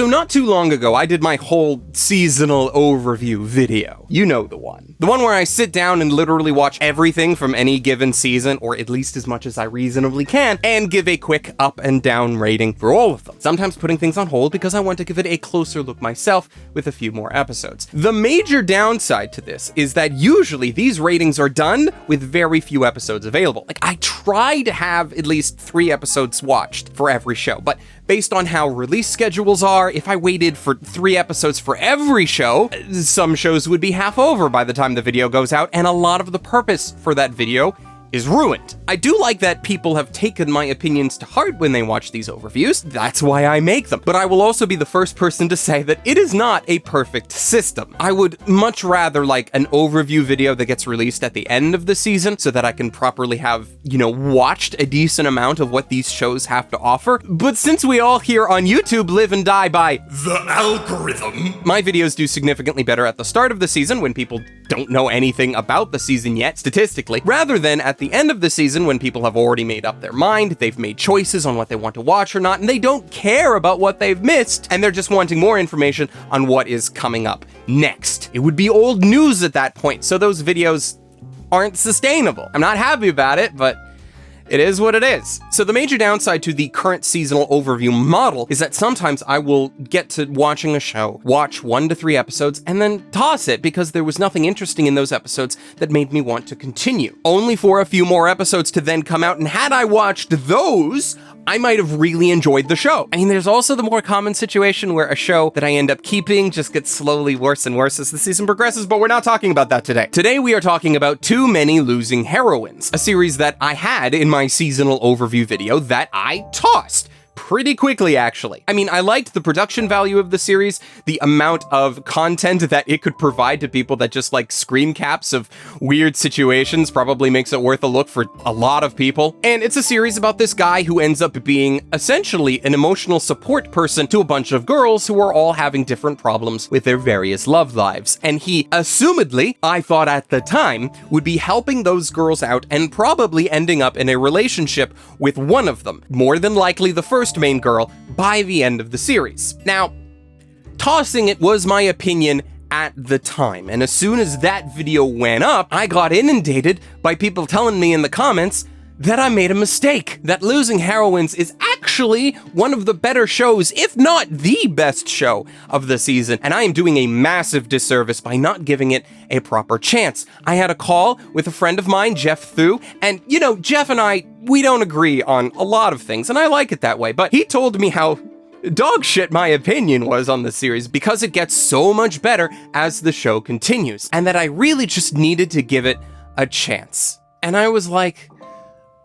So not too long ago, I did my whole seasonal overview video. You know the one. The one where I sit down and literally watch everything from any given season, or at least as much as I reasonably can, and give a quick up and down rating for all of them. Sometimes putting things on hold because I want to give it a closer look myself with a few more episodes. The major downside to this is that usually these ratings are done with very few episodes available. Like, I try to have at least 3 episodes watched for every show, but based on how release schedules are, if I waited for 3 episodes for every show, some shows would be half over by the time the video goes out, and a lot of the purpose for that video is ruined. I do like that people have taken my opinions to heart when they watch these overviews. That's why I make them. But I will also be the first person to say that it is not a perfect system. I would much rather like an overview video that gets released at the end of the season so that I can properly have, watched a decent amount of what these shows have to offer. But since we all here on YouTube live and die by the algorithm, my videos do significantly better at the start of the season when people don't know anything about the season yet, statistically, rather than at the end of the season when people have already made up their mind, they've made choices on what they want to watch or not, and they don't care about what they've missed, and they're just wanting more information on what is coming up next. It would be old news at that point, so those videos aren't sustainable. I'm not happy about it, but it is what it is. So the major downside to the current seasonal overview model is that sometimes I will get to watching a show, watch 1 to 3 episodes, and then toss it because there was nothing interesting in those episodes that made me want to continue. Only for a few more episodes to then come out, and had I watched those, I might have really enjoyed the show. I mean, there's also the more common situation where a show that I end up keeping just gets slowly worse and worse as the season progresses, but we're not talking about that today. Today we are talking about Too Many Losing Heroines, a series that I had in my seasonal overview video that I tossed pretty quickly, actually. I mean, I liked the production value of the series, the amount of content that it could provide to people that just like screen caps of weird situations probably makes it worth a look for a lot of people. And it's a series about this guy who ends up being essentially an emotional support person to a bunch of girls who are all having different problems with their various love lives. And he, assumedly, I thought at the time, would be helping those girls out and probably ending up in a relationship with one of them, more than likely the first main girl, by the end of the series. Now, tossing it was my opinion at the time, and as soon as that video went up, I got inundated by people telling me in the comments that I made a mistake, that Losing Heroines is actually one of the better shows, if not the best show of the season, and I am doing a massive disservice by not giving it a proper chance. I had a call with a friend of mine, Jeff Thu, and Jeff and I, we don't agree on a lot of things, and I like it that way, but he told me how dog shit my opinion was on the series because it gets so much better as the show continues, and that I really just needed to give it a chance. And I was like,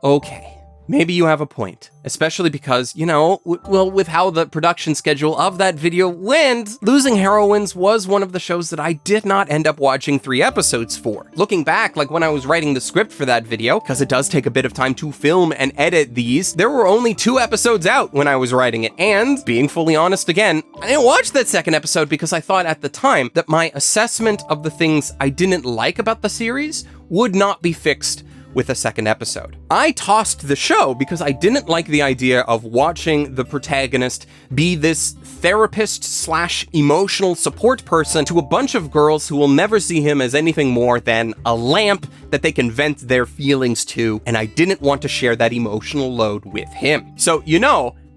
okay, maybe you have a point, especially because, with how the production schedule of that video went, Losing Heroines was one of the shows that I did not end up watching 3 episodes for. Looking back, like when I was writing the script for that video, because it does take a bit of time to film and edit these, there were only 2 episodes out when I was writing it, and being fully honest again, I didn't watch that second episode because I thought at the time that my assessment of the things I didn't like about the series would not be fixed with a second episode. I tossed the show because I didn't like the idea of watching the protagonist be this therapist/emotional support person to a bunch of girls who will never see him as anything more than a lamp that they can vent their feelings to, and I didn't want to share that emotional load with him. So,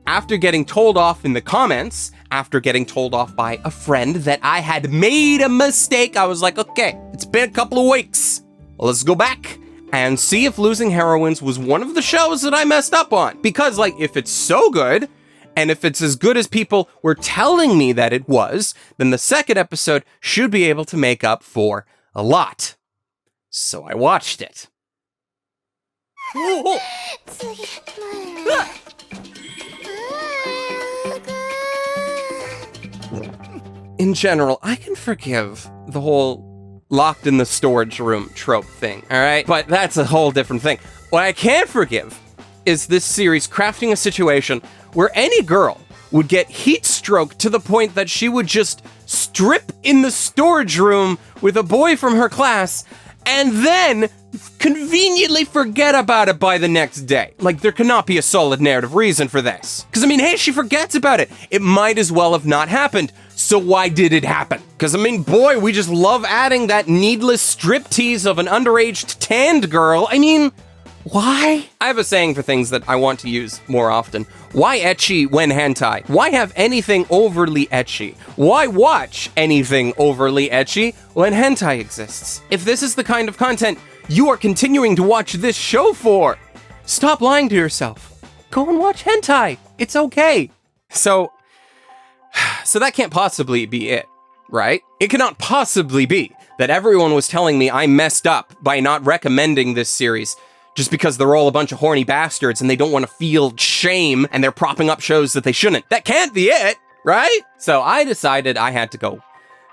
after getting told off in the comments, after getting told off by a friend that I had made a mistake, I was like, okay, it's been a couple of weeks. Let's go back and see if Losing Heroines was one of the shows that I messed up on. Because, if it's so good, and if it's as good as people were telling me that it was, then the second episode should be able to make up for a lot. So I watched it. In general, I can forgive the whole locked in the storage room trope thing, all right? But that's a whole different thing. What I can't forgive is this series crafting a situation where any girl would get heat stroke to the point that she would just strip in the storage room with a boy from her class and then conveniently forget about it by the next day. Like, there cannot be a solid narrative reason for this. Because, I mean, hey, she forgets about it. It might as well have not happened. So why did it happen? Because, I mean, boy, we just love adding that needless striptease of an underage tanned girl. I mean, why? I have a saying for things that I want to use more often. Why ecchi when hentai? Why have anything overly ecchi? Why watch anything overly ecchi when hentai exists? If this is the kind of content you are continuing to watch this show for, stop lying to yourself. Go and watch hentai. It's okay. So that can't possibly be it, right? It cannot possibly be that everyone was telling me I messed up by not recommending this series just because they're all a bunch of horny bastards and they don't want to feel shame and they're propping up shows that they shouldn't. That can't be it, right? So I decided I had to go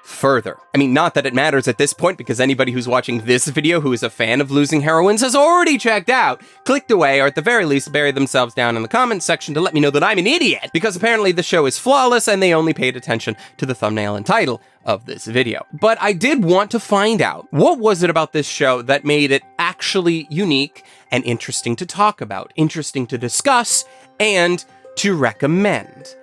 further. I mean, not that it matters at this point, because anybody who's watching this video who is a fan of Losing Heroines has already checked out, clicked away, or at the very least buried themselves down in the comments section to let me know that I'm an idiot, because apparently the show is flawless and they only paid attention to the thumbnail and title of this video. But I did want to find out, what was it about this show that made it actually unique and interesting to talk about, interesting to discuss, and to recommend?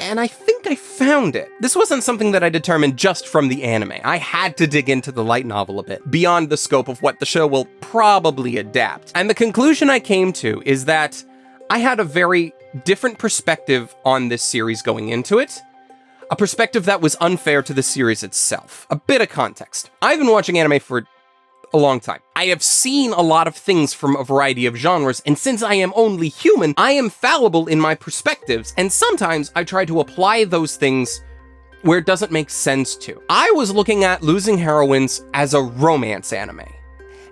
And I think I found it. This wasn't something that I determined just from the anime. I had to dig into the light novel a bit, beyond the scope of what the show will probably adapt. And the conclusion I came to is that I had a very different perspective on this series going into it, a perspective that was unfair to the series itself. A bit of context. I've been watching anime for a long time. I have seen a lot of things from a variety of genres, and since I am only human, I am fallible in my perspectives, and sometimes I try to apply those things where it doesn't make sense to. I was looking at Losing Heroines as a romance anime,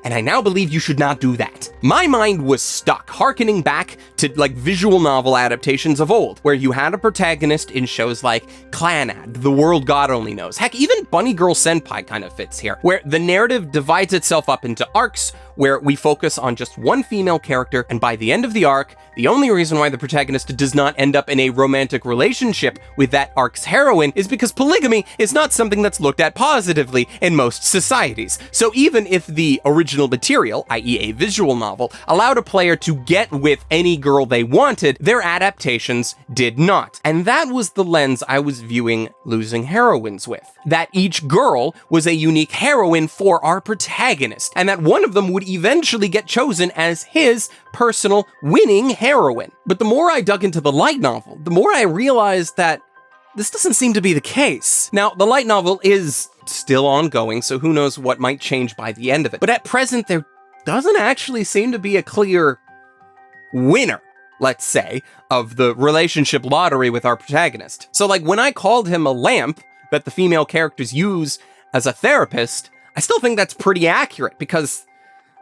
and I now believe you should not do that. My mind was stuck, harkening back to like visual novel adaptations of old, where you had a protagonist in shows like Clannad, The World God Only Knows. Heck, even Bunny Girl Senpai kind of fits here, where the narrative divides itself up into arcs, where we focus on just one female character, and by the end of the arc, the only reason why the protagonist does not end up in a romantic relationship with that arc's heroine is because polygamy is not something that's looked at positively in most societies. So even if the original material, i.e. a visual novel, allowed a player to get with any girl they wanted, their adaptations did not. And that was the lens I was viewing Losing Heroines with. That each girl was a unique heroine for our protagonist, and that one of them would eventually get chosen as his personal winning heroine. But the more I dug into the light novel, the more I realized that this doesn't seem to be the case. Now, the light novel is still ongoing, so who knows what might change by the end of it. But at present, there doesn't actually seem to be a clear winner, let's say, of the relationship lottery with our protagonist. So like when I called him a lamp that the female characters use as a therapist, I still think that's pretty accurate, because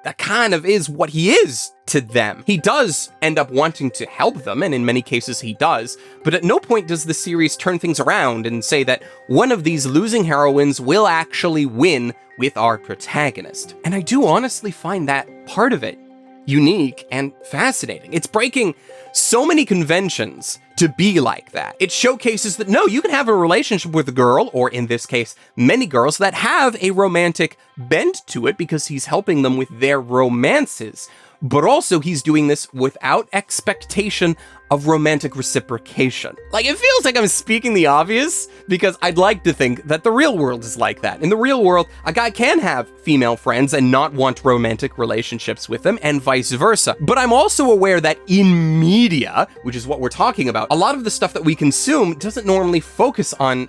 that kind of is what he is to them. He does end up wanting to help them, and in many cases he does, but at no point does the series turn things around and say that one of these losing heroines will actually win with our protagonist. And I do honestly find that part of it unique and fascinating. It's breaking so many conventions to be like that. It showcases that no, you can have a relationship with a girl, or in this case, many girls that have a romantic bent to it because he's helping them with their romances. But also he's doing this without expectation of romantic reciprocation. Like, it feels like I'm speaking the obvious, because I'd like to think that the real world is like that. In the real world, a guy can have female friends and not want romantic relationships with them, and vice versa. But I'm also aware that in media, which is what we're talking about, a lot of the stuff that we consume doesn't normally focus on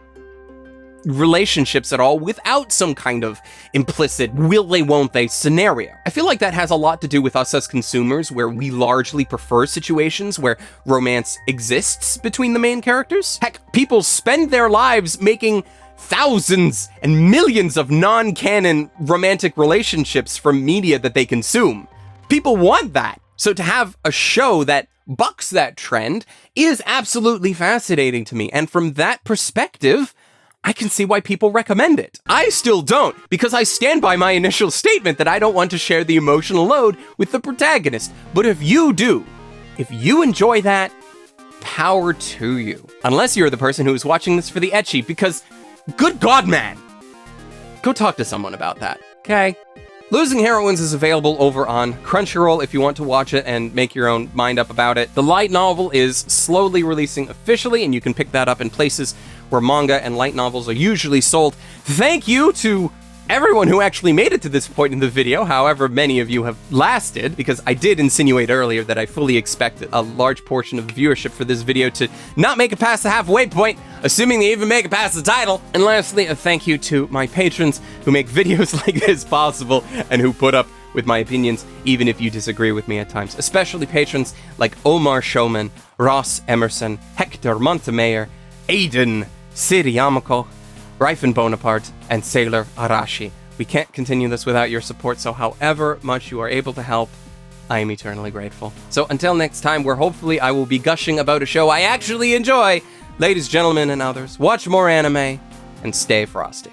relationships at all without some kind of implicit will they won't they scenario. I feel like that has a lot to do with us as consumers, where we largely prefer situations where romance exists between the main characters. Heck, people spend their lives making thousands and millions of non-canon romantic relationships from media that they consume. People want that. So to have a show that bucks that trend is absolutely fascinating to me, and from that perspective, I can see why people recommend it. I still don't, because I stand by my initial statement that I don't want to share the emotional load with the protagonist. But if you do, if you enjoy that, power to you. Unless you're the person who is watching this for the ecchi, because good God, man, go talk to someone about that, okay? Losing Heroines is available over on Crunchyroll if you want to watch it and make your own mind up about it. The light novel is slowly releasing officially, and you can pick that up in places where manga and light novels are usually sold. Thank you to everyone who actually made it to this point in the video, however many of you have lasted, because I did insinuate earlier that I fully expected a large portion of the viewership for this video to not make it past the halfway point, assuming they even make it past the title. And lastly, a thank you to my patrons who make videos like this possible and who put up with my opinions, even if you disagree with me at times. Especially patrons like Omar Showman, Ross Emerson, Hector Montemayor, Aiden, Siri Yamako, Ryfen Bonaparte, and Sailor Arashi. We can't continue this without your support, so however much you are able to help, I am eternally grateful. So until next time, where hopefully I will be gushing about a show I actually enjoy, ladies, gentlemen, and others, watch more anime, and stay frosty.